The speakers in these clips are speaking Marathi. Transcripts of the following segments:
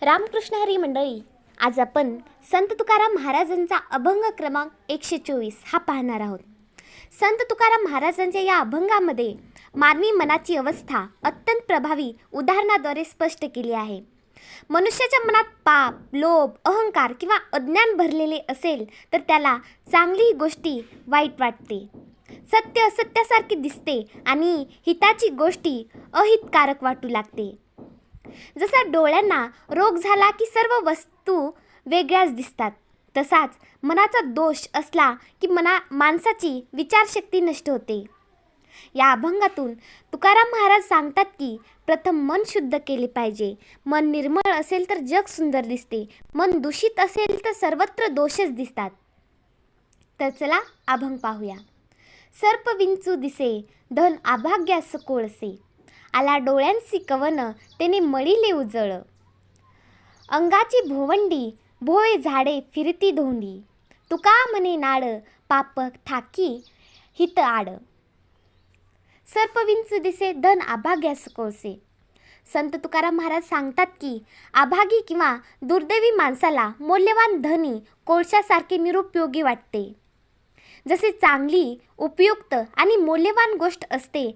रामकृष्ण हरी मंडळी, आज आपण संत तुकाराम महाराजांचा अभंग क्रमांक 124 हा पाहणार आहोत. संत तुकाराम महाराजांच्या या अभंगामध्ये मानवी मनाची अवस्था अत्यंत प्रभावी उदाहरणाद्वारे स्पष्ट केली आहे. मनुष्याच्या मनात पाप, लोभ, अहंकार किंवा अज्ञान भरलेले असेल तर त्याला चांगली गोष्टी वाईट वाटते, सत्य असत्यासारखे दिसते आणि हिताची गोष्टी अहितकारक वाटू लागते. जसा डोळ्यांना रोग झाला की सर्व वस्तू वेगळ्याच दिसतात, तसाच मनाचा दोष असला की माणसाची विचारशक्ती नष्ट होते. या अभंगातून तुकाराम महाराज सांगतात की प्रथम मन शुद्ध केले पाहिजे. मन निर्मळ असेल तर जग सुंदर दिसते, मन दूषित असेल तर सर्वत्र दोषच दिसतात. तर चला अभंग पाहूया. सर्प विंचू दिसे, धन अभाग्यास कोळसे, आला डोळ्यांसी कवन, तेने मळीले उजळ, अंगाची भोवंडी, भोळे झाडे फिरती धोंडी, तुका म्हणे नाड, पाप ठाकी हित आड. सर्प विंचू दिसे, धन अभाग्यास कोळसे. संत तुकाराम महाराज सांगतात की अभागी किंवा दुर्दैवी माणसाला मौल्यवान धनी कोळशासारखे निरुपयोगी वाटते. जसे चांगली, उपयुक्त आणि मौल्यवान गोष्ट असते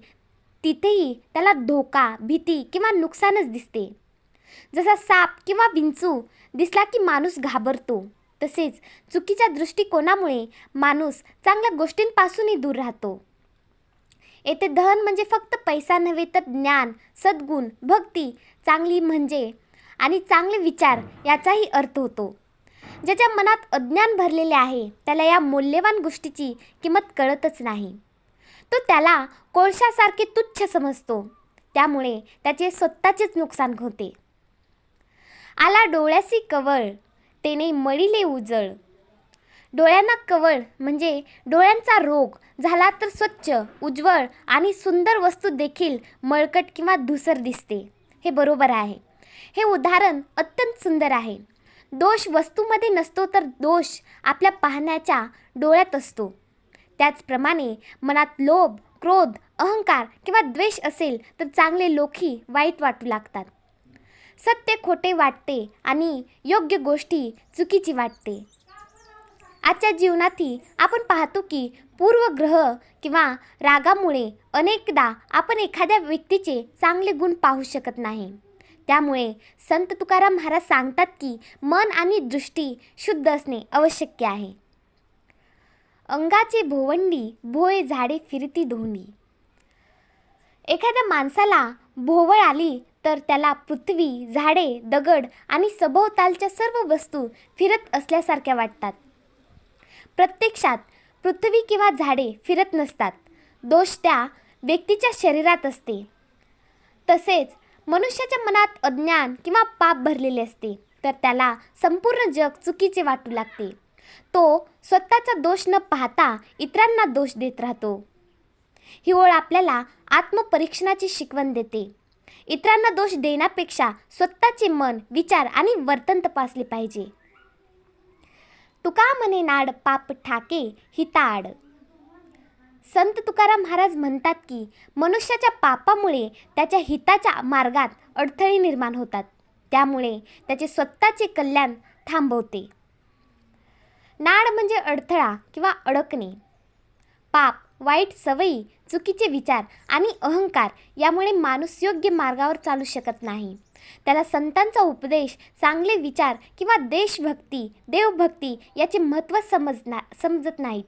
तिथेही त्याला धोका, भीती किंवा नुकसानच दिसते. जसा साप किंवा विंचू दिसला की माणूस घाबरतो, तसेच चुकीच्या दृष्टिकोनामुळे माणूस चांगल्या गोष्टींपासूनही दूर राहतो. येथे धन म्हणजे फक्त पैसा नव्हे तर ज्ञान, सद्गुण, भक्ती, चांगली म्हणजे आणि चांगले विचार याचाही अर्थ होतो. ज्याच्या मनात अज्ञान भरलेले आहे त्याला या मौल्यवान गोष्टीची किंमत कळतच नाही. तो त्याला कोळशासारखे तुच्छ समजतो, त्यामुळे त्याचे स्वतःचेच नुकसान होते. आला डोळ्यासी कवळ, तेने मळीले उजळ. डोळ्यांना कवळ म्हणजे डोळ्यांचा रोग झाला तर स्वच्छ, उज्ज्वल आणि सुंदर वस्तू देखील मळकट किंवा धूसर दिसते. हे बरोबर आहे. हे उदाहरण अत्यंत सुंदर आहे. दोष वस्तूमध्ये नसतो तर दोष आपल्या पाहण्याच्या डोळ्यात असतो. त्याचप्रमाणे मनात लोभ, क्रोध, अहंकार किंवा द्वेष असेल तर चांगले लोकही वाईट वाटू लागतात. सत्य खोटे वाटते आणि योग्य गोष्टी चुकीची वाटते. आजच्या जीवनातही आपण पाहतो की पूर्वग्रह किंवा रागामुळे अनेकदा आपण एखाद्या व्यक्तीचे चांगले गुण पाहू शकत नाही. त्यामुळे संत तुकाराम महाराज सांगतात की मन आणि दृष्टी शुद्ध असणे आवश्यक आहे. अंगाची भोवंडी, भोळे झाडे फिरती धोंडी. एखाद्या माणसाला भोवळ आली तर त्याला पृथ्वी, झाडे, दगड आणि सभोवतालच्या सर्व वस्तू फिरत असल्यासारख्या वाटतात. प्रत्यक्षात पृथ्वी किंवा झाडे फिरत नसतात. दोष त्या व्यक्तीच्या शरीरात असते. तसेच मनुष्याच्या मनात अज्ञान किंवा पाप भरलेले असते तर त्याला संपूर्ण जग चुकीचे वाटू लागते. तो स्वतःचा दोष न पाहता इतरांना दोष देत राहतो. ही ओळ आपल्याला आत्मपरीक्षणाची शिकवण देते. इतरांना दोष देण्यापेक्षा स्वतःचे मन, विचार आणि वर्तन तपासले पाहिजे. तुका म्हणे नाड, पाप ठाके हिता आड. संत तुकाराम महाराज म्हणतात की मनुष्याच्या पापामुळे त्याच्या हिताच्या मार्गात अडथळे निर्माण होतात, त्यामुळे त्याचे स्वतःचे कल्याण थांबवते. नाड म्हणजे अडथळा किंवा अडकणे. पाप, वाईट सवयी, चुकीचे विचार आणि अहंकार यामुळे माणूस योग्य मार्गावर चालू शकत नाही. त्याला संतांचा उपदेश, चांगले विचार किंवा देशभक्ती, देवभक्ती याचे महत्त्व समजत नाहीत.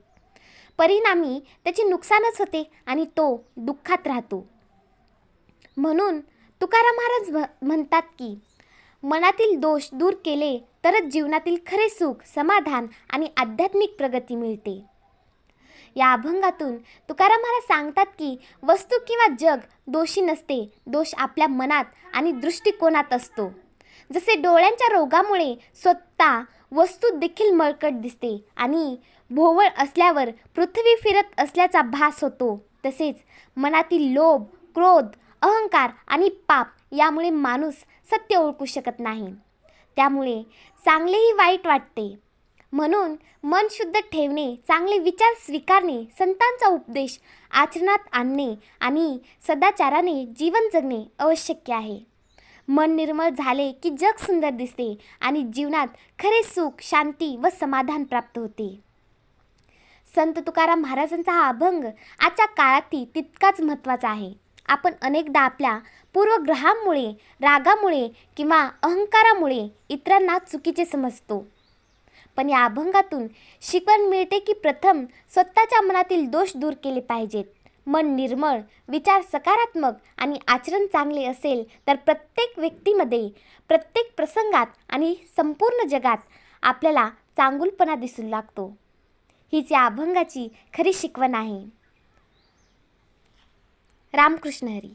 परिणामी त्याचे नुकसानच होते आणि तो दुःखात राहतो. म्हणून तुकाराम महाराज म्हणतात की मनातील दोष दूर केले तरच जीवनातील खरे सुख, समाधान आणि आध्यात्मिक प्रगती मिळते. या अभंगातून तुकाराम महाराज सांगतात की वस्तू किंवा जग दोषी नसते, दोष आपल्या मनात आणि दृष्टिकोनात असतो. जसे डोळ्यांच्या रोगामुळे स्वतः वस्तू देखील मळकट दिसते आणि भोवळ असल्यावर पृथ्वी फिरत असल्याचा भास होतो, तसेच मनातील लोभ, क्रोध, अहंकार आणि पाप यामुळे माणूस सत्य ओळखू शकत नाही. त्यामुळे चांगलेही वाईट वाटते. म्हणून मन शुद्ध ठेवणे, चांगले विचार स्वीकारणे, संतांचा उपदेश आचरणात आणणे आणि सदाचाराने जीवन जगणे आवश्यक आहे. मन निर्मळ झाले की जग सुंदर दिसते आणि जीवनात खरे सुख, शांती व समाधान प्राप्त होते. संत तुकाराम महाराजांचा हा अभंग आजच्या काळातही तितकाच महत्त्वाचा आहे. आपण अनेकदा आपल्या पूर्वग्रहामुळे, रागामुळे किंवा अहंकारामुळे इतरांना चुकीचे समजतो. पण या अभंगातून शिकवण मिळते की प्रथम स्वतःच्या मनातील दोष दूर केले पाहिजेत. मन निर्मळ, विचार सकारात्मक आणि आचरण चांगले असेल तर प्रत्येक व्यक्तीमध्ये, प्रत्येक प्रसंगात आणि संपूर्ण जगात आपल्याला चांगुलपणा दिसू लागतो. हीच या अभंगाची खरी शिकवण आहे. रामकृष्ण हरी.